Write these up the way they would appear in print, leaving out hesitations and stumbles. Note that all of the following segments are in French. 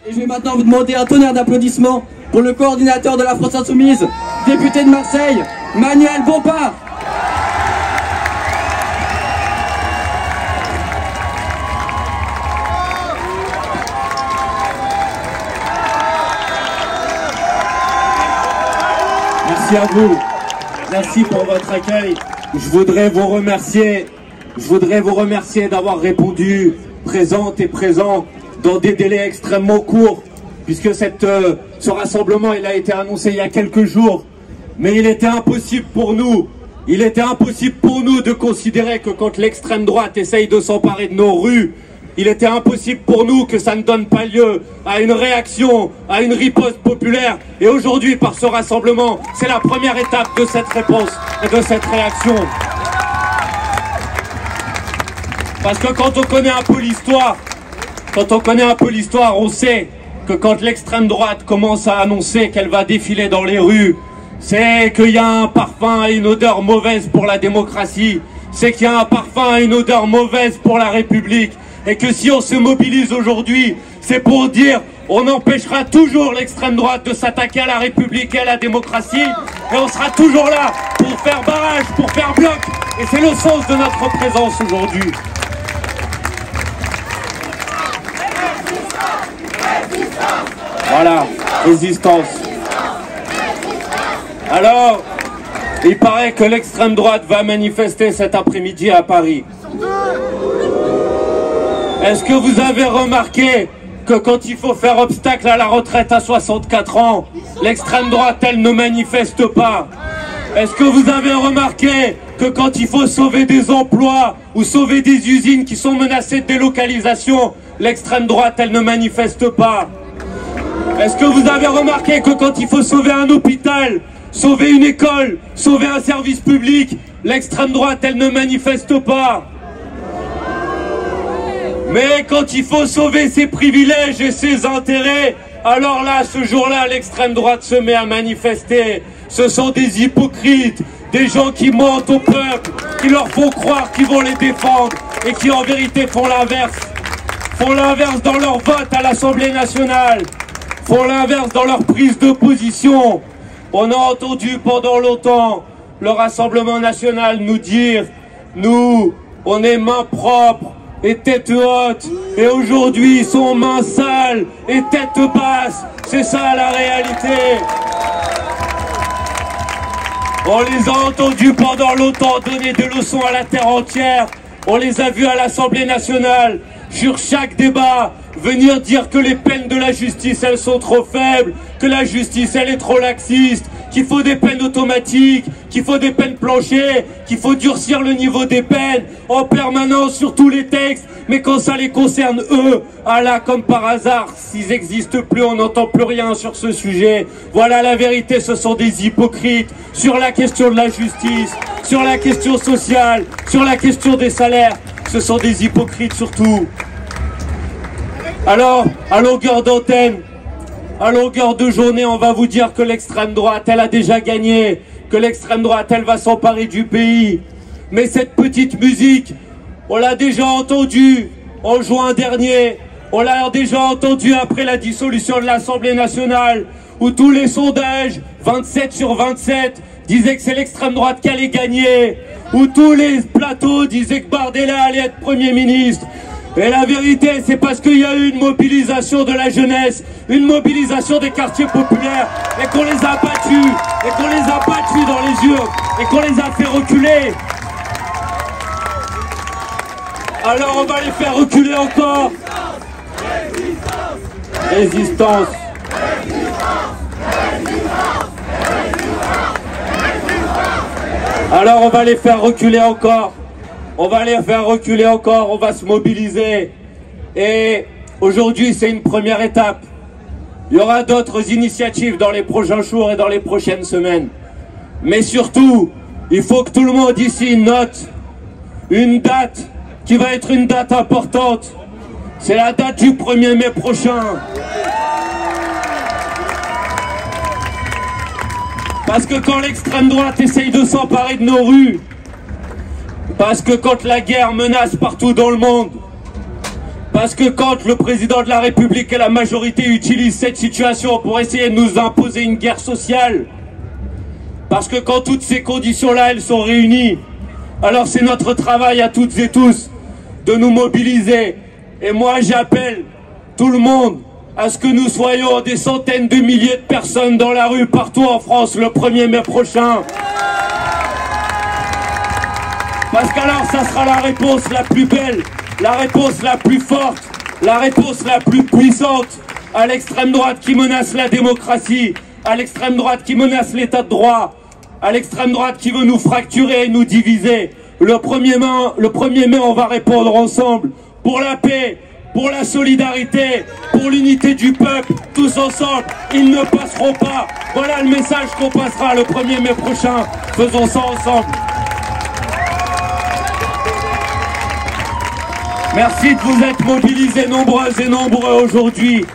Et je vais maintenant vous demander un tonnerre d'applaudissements pour le coordinateur de la France Insoumise, député de Marseille, Manuel Bompard. Merci à vous. Merci pour votre accueil. Je voudrais vous remercier d'avoir répondu présente et présent dans des délais extrêmement courts, puisque ce rassemblement il a été annoncé il y a quelques jours. Mais il était impossible pour nous de considérer que quand l'extrême droite essaye de s'emparer de nos rues, il était impossible pour nous que ça ne donne pas lieu à une réaction, à une riposte populaire. Et aujourd'hui, par ce rassemblement, c'est la première étape de cette réponse et de cette réaction. Parce que quand on connaît un peu l'histoire, on sait que quand l'extrême droite commence à annoncer qu'elle va défiler dans les rues, c'est qu'il y a un parfum et une odeur mauvaise pour la démocratie, c'est qu'il y a un parfum et une odeur mauvaise pour la République. Et que si on se mobilise aujourd'hui, c'est pour dire on empêchera toujours l'extrême droite de s'attaquer à la République et à la démocratie, et on sera toujours là pour faire barrage, pour faire bloc. Et c'est le sens de notre présence aujourd'hui. Voilà, résistance. Alors, il paraît que l'extrême droite va manifester cet après-midi à Paris. Est-ce que vous avez remarqué que quand il faut faire obstacle à la retraite à 64 ans, l'extrême droite, elle ne manifeste pas? Est-ce que vous avez remarqué que quand il faut sauver des emplois ou sauver des usines qui sont menacées de délocalisation, l'extrême droite, elle ne manifeste pas? Est-ce que vous avez remarqué que quand il faut sauver un hôpital, sauver une école, sauver un service public, l'extrême droite, elle ne manifeste pas? Mais quand il faut sauver ses privilèges et ses intérêts, alors là, ce jour-là, l'extrême droite se met à manifester. Ce sont des hypocrites, des gens qui mentent au peuple, qui leur font croire qu'ils vont les défendre et qui en vérité font l'inverse. Font l'inverse dans leur vote à l'Assemblée nationale, font l'inverse dans leur prise de position. On a entendu pendant longtemps le Rassemblement national nous dire « Nous, on est main propre ». Et tête haute, et aujourd'hui ils sont mains sales et tête basse, c'est ça la réalité. On les a entendus pendant longtemps donner des leçons à la terre entière, on les a vus à l'Assemblée nationale, sur chaque débat, venir dire que les peines de la justice elles sont trop faibles, que la justice elle est trop laxiste, qu'il faut des peines automatiques, qu'il faut des peines planchées, qu'il faut durcir le niveau des peines en permanence sur tous les textes, mais quand ça les concerne eux, ah là, comme par hasard, s'ils n'existent plus, on n'entend plus rien sur ce sujet. Voilà la vérité, ce sont des hypocrites sur la question de la justice, sur la question sociale, sur la question des salaires, ce sont des hypocrites surtout. Alors, à longueur d'antenne, à longueur de journée, on va vous dire que l'extrême droite, elle a déjà gagné, que l'extrême droite, elle va s'emparer du pays. Mais cette petite musique, on l'a déjà entendue en juin dernier, on l'a déjà entendue après la dissolution de l'Assemblée nationale, où tous les sondages, 27 sur 27, disaient que c'est l'extrême droite qui allait gagner, où tous les plateaux disaient que Bardella allait être Premier ministre. Et la vérité, c'est parce qu'il y a eu une mobilisation de la jeunesse, une mobilisation des quartiers populaires, et qu'on les a battus, et qu'on les a battus dans les urnes, et qu'on les a fait reculer. Alors on va les faire reculer encore. Résistance. Alors on va les faire reculer encore. On va les faire reculer encore, on va se mobiliser. Et aujourd'hui, c'est une première étape. Il y aura d'autres initiatives dans les prochains jours et dans les prochaines semaines. Mais surtout, il faut que tout le monde ici note une date qui va être une date importante. C'est la date du 1er mai prochain. Parce que quand l'extrême droite essaye de s'emparer de nos rues, parce que quand la guerre menace partout dans le monde, Parce que quand le président de la République et la majorité utilisent cette situation pour essayer de nous imposer une guerre sociale, parce que quand toutes ces conditions-là, elles sont réunies, alors c'est notre travail à toutes et tous de nous mobiliser. Et moi, j'appelle tout le monde à ce que nous soyons des centaines de milliers de personnes dans la rue partout en France le 1er mai prochain. Parce qu'alors, ça sera la réponse la plus belle, la réponse la plus forte, la réponse la plus puissante à l'extrême droite qui menace la démocratie, à l'extrême droite qui menace l'état de droit, à l'extrême droite qui veut nous fracturer et nous diviser. Le 1er mai, on va répondre ensemble pour la paix, pour la solidarité, pour l'unité du peuple, tous ensemble. Ils ne passeront pas. Voilà le message qu'on passera le 1er mai prochain. Faisons ça ensemble. Merci de vous être mobilisés nombreuses et nombreux aujourd'hui.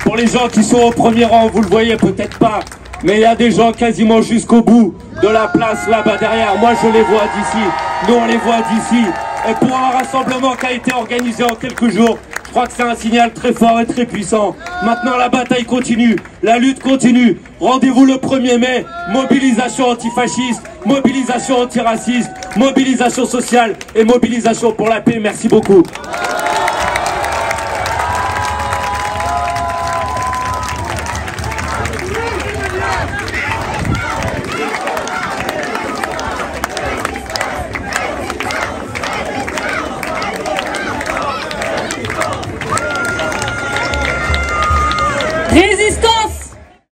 Pour les gens qui sont au premier rang, vous le voyez peut-être pas, mais il y a des gens quasiment jusqu'au bout de la place là-bas derrière. Moi je les vois d'ici, nous on les voit d'ici. Et pour un rassemblement qui a été organisé en quelques jours, je crois que c'est un signal très fort et très puissant. Maintenant la bataille continue, la lutte continue. Rendez-vous le 1er mai, mobilisation antifasciste, mobilisation antiraciste, mobilisation sociale et mobilisation pour la paix. Merci beaucoup.